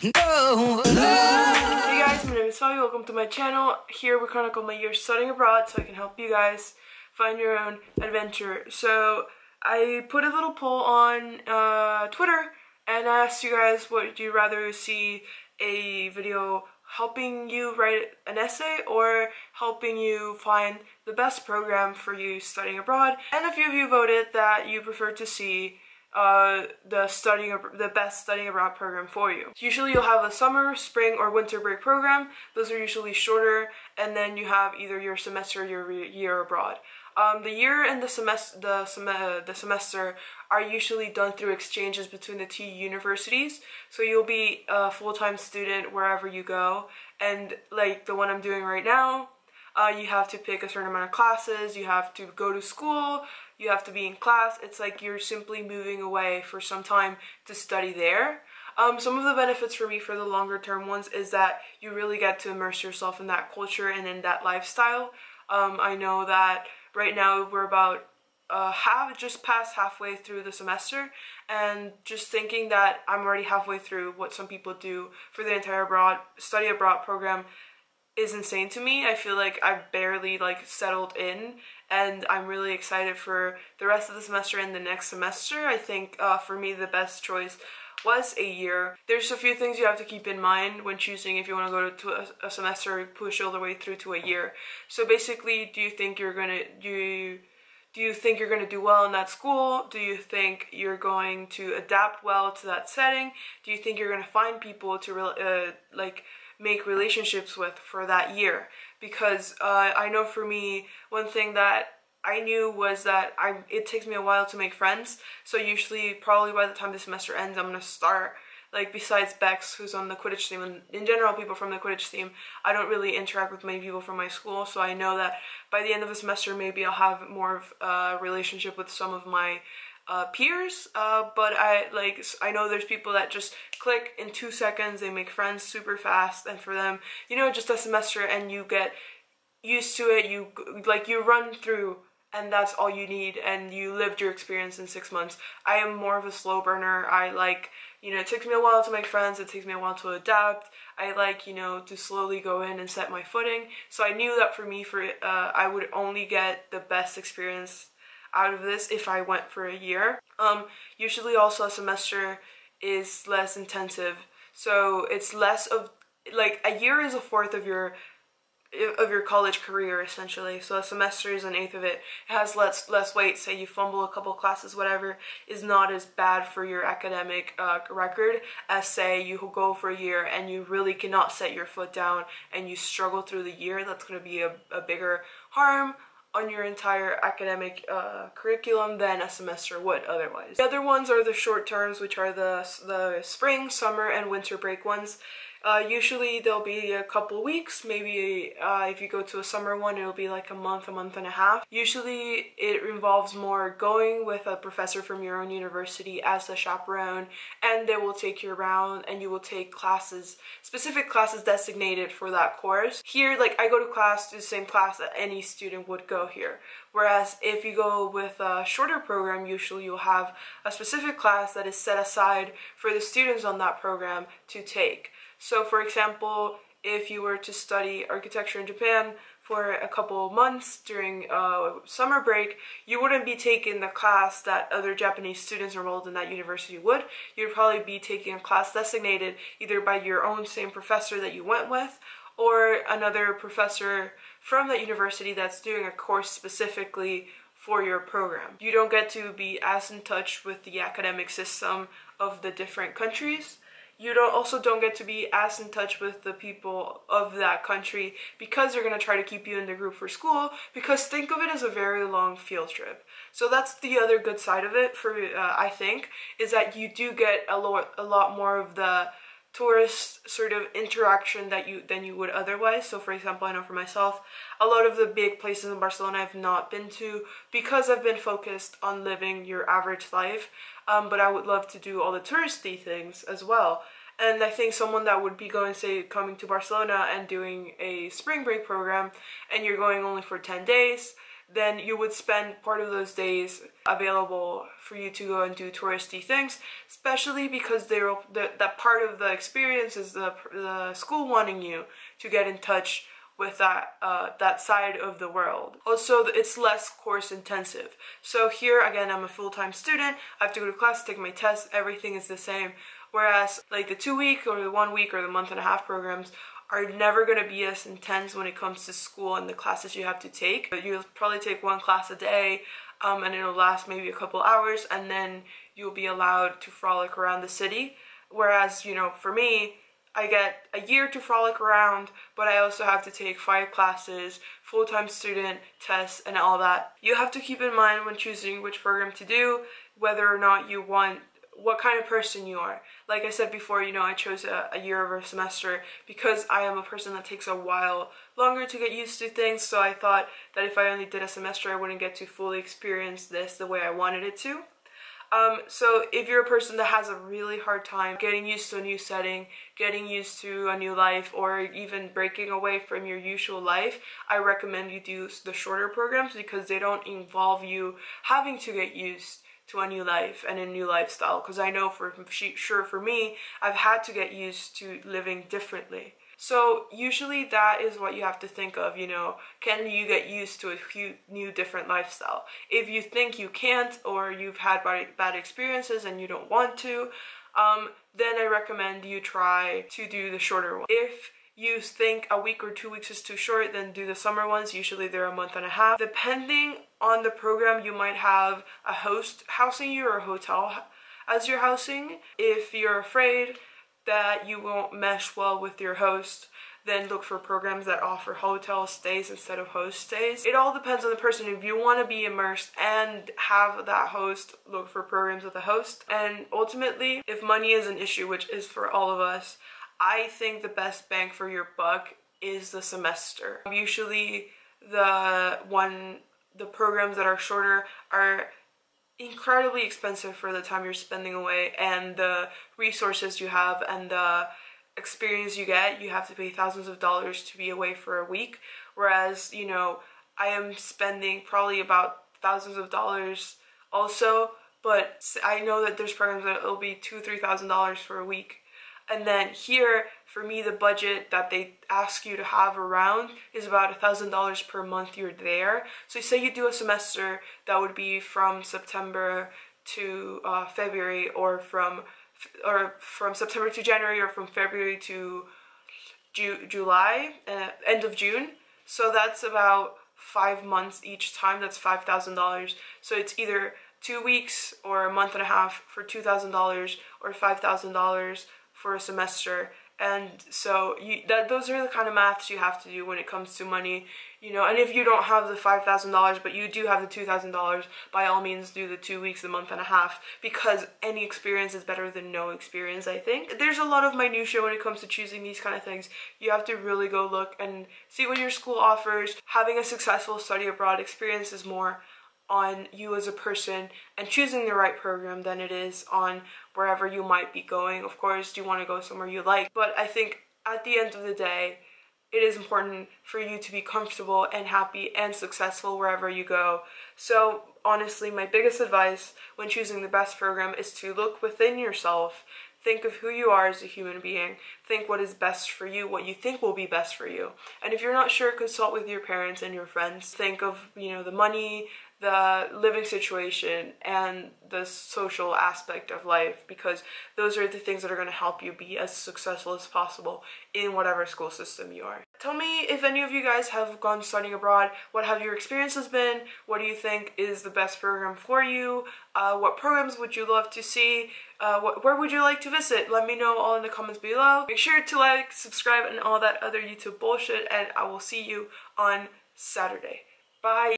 No. Hey guys, my name is Faabyy. Welcome to my channel. Here we chronicle my year studying abroad so I can help you guys find your own adventure. So I put a little poll on Twitter and I asked you guys, would you rather see a video helping you write an essay or helping you find the best program for you studying abroad? And a few of you voted that you prefer to see the best studying abroad program for you. Usually you'll have a summer, spring, or winter break program. Those are usually shorter, and then you have either your semester or your year abroad. The year and the semester are usually done through exchanges between the two universities. So you'll be a full-time student wherever you go, and like the one I'm doing right now, you have to pick a certain amount of classes, you have to go to school, you have to be in class. It's like you're simply moving away for some time to study there. Some of the benefits for me for the longer term ones is that you really get to immerse yourself in that culture and in that lifestyle. I know that right now we're about just past halfway through the semester, and just thinking that I'm already halfway through what some people do for the entire study abroad program is insane to me. I feel like I've barely settled in, and I'm really excited for the rest of the semester and the next semester. I think for me the best choice was a year. There's a few things you have to keep in mind when choosing if you want to go to a semester or push all the way through to a year. So basically, do you think you're gonna do well in that school? Do you think you're going to adapt well to that setting? Do you think you're going to find people to make relationships with for that year? Because I know for me, one thing that I knew was that it takes me a while to make friends. So usually, probably by the time the semester ends, I'm going to start, besides Bex, who's on the Quidditch team, and in general people from the Quidditch team, I don't really interact with many people from my school. So I know that by the end of the semester, maybe I'll have more of a relationship with some of my peers, but I know there's people that just click in 2 seconds, they make friends super fast, and for them, just a semester and you get used to it, you run through, and that's all you need, and you lived your experience in 6 months. I am more of a slow burner. It takes me a while to make friends, it takes me a while to adapt. I to slowly go in and set my footing. So I knew that for me, I would only get the best experience out of this if I went for a year. Usually also a semester is less intensive, so it's less of, a year is a fourth of your college career essentially. So a semester is an eighth of it. It has less weight. Say you fumble a couple classes, whatever, is not as bad for your academic record as say you go for a year and you really cannot set your foot down and you struggle through the year. That's going to be a bigger harm on your entire academic curriculum than a semester would otherwise. The other ones are the short terms, which are the spring, summer, and winter break ones. Usually they'll be a couple weeks, maybe if you go to a summer one, it'll be like a month and a half. Usually it involves more going with a professor from your own university as a chaperone, and they will take you around and you will take classes, specific classes designated for that course. Here, I go to class, the same class that any student would go here. Whereas if you go with a shorter program, usually you'll have a specific class that is set aside for the students on that program to take. So for example, if you were to study architecture in Japan for a couple months during summer break, you wouldn't be taking the class that other Japanese students enrolled in that university would. You'd probably be taking a class designated either by your own same professor that you went with, or another professor from that university that's doing a course specifically for your program. You don't get to be as in touch with the academic system of the different countries. You also don't get to be as in touch with the people of that country because they're going to try to keep you in the group for school, because think of it as a very long field trip. So that's the other good side of it for I think, is that you do get a lot more of the tourist sort of interaction than you would otherwise. So for example, I know for myself, a lot of the big places in Barcelona I've not been to because I've been focused on living your average life, but I would love to do all the touristy things as well. And I think someone that would be coming to Barcelona and doing a spring break program, and you're going only for 10 days, then you would spend part of those days available for you to go and do touristy things, especially because that part of the experience is the school wanting you to get in touch with that side of the world. Also, it's less course intensive. So here, again, I'm a full-time student. I have to go to class, take my tests, everything is the same. Whereas like the 2-week or the 1 week or the month-and-a-half programs are never going to be as intense when it comes to school and the classes you have to take. But you'll probably take 1 class a day, and it'll last maybe a couple hours, and then you'll be allowed to frolic around the city. Whereas, you know, for me, I get a year to frolic around, but I also have to take 5 classes, full-time student, tests, and all that. You have to keep in mind when choosing which program to do, whether or not you want, what kind of person you are. Like I said before, you know, I chose a year over a semester because I am a person that takes a while longer to get used to things, so I thought that if I only did a semester, I wouldn't get to fully experience this the way I wanted it to. So if you're a person that has a really hard time getting used to a new setting, getting used to a new life, or even breaking away from your usual life, I recommend you do the shorter programs because they don't involve you having to get used to a new life and a new lifestyle. Because I know for sure for me, I've had to get used to living differently. So usually that is what you have to think of, you know, can you get used to a new different lifestyle? If you think you can't, or you've had bad experiences and you don't want to, then I recommend you try to do the shorter one. If you think a week or 2 weeks is too short, then do the summer ones. Usually they're a month-and-a-half. Depending on the program, you might have a host housing you or a hotel as your housing. If you're afraid that you won't mesh well with your host, then look for programs that offer hotel stays instead of host stays. It all depends on the person. If you want to be immersed and have that host, look for programs with a host. And ultimately, if money is an issue, which is for all of us, I think the best bang for your buck is the semester. Usually the programs that are shorter are incredibly expensive for the time you're spending away and the resources you have and the experience you get. You have to pay thousands of dollars to be away for a week, whereas, you know, I am spending probably about thousands of dollars also, but I know that there's programs that it'll be $2,000–3,000 for a week. And then here, for me, the budget that they ask you to have around is about $1,000 per month you're there. So say you do a semester, that would be from September to February, or from September to January, or from February to July, end of June. So that's about 5 months each time. That's $5,000. So it's either 2 weeks or a month-and-a-half for $2,000, or $5,000 for a semester. And so those are the kind of maths you have to do when it comes to money, you know. And if you don't have the $5,000 but you do have the $2,000, by all means do the 2 weeks, a month-and-a-half, because any experience is better than no experience, I think. There's a lot of minutia when it comes to choosing these kind of things. You have to really go look and see what your school offers. Having a successful study abroad experience is more on you as a person and choosing the right program than it is on wherever you might be going. Of course, you want to go somewhere you like, but I think at the end of the day, it is important for you to be comfortable and happy and successful wherever you go. So honestly, my biggest advice when choosing the best program is to look within yourself. Think of who you are as a human being. Think what is best for you, what you think will be best for you. And if you're not sure, consult with your parents and your friends. Think of, you know, the money, the living situation, and the social aspect of life, because those are the things that are going to help you be as successful as possible in whatever school system you are. Tell me if any of you guys have gone studying abroad. What have your experiences been? What do you think is the best program for you? What programs would you love to see? Where would you like to visit? Let me know all in the comments below. Make sure to like, subscribe, and all that other YouTube bullshit, and I will see you on Saturday. Bye!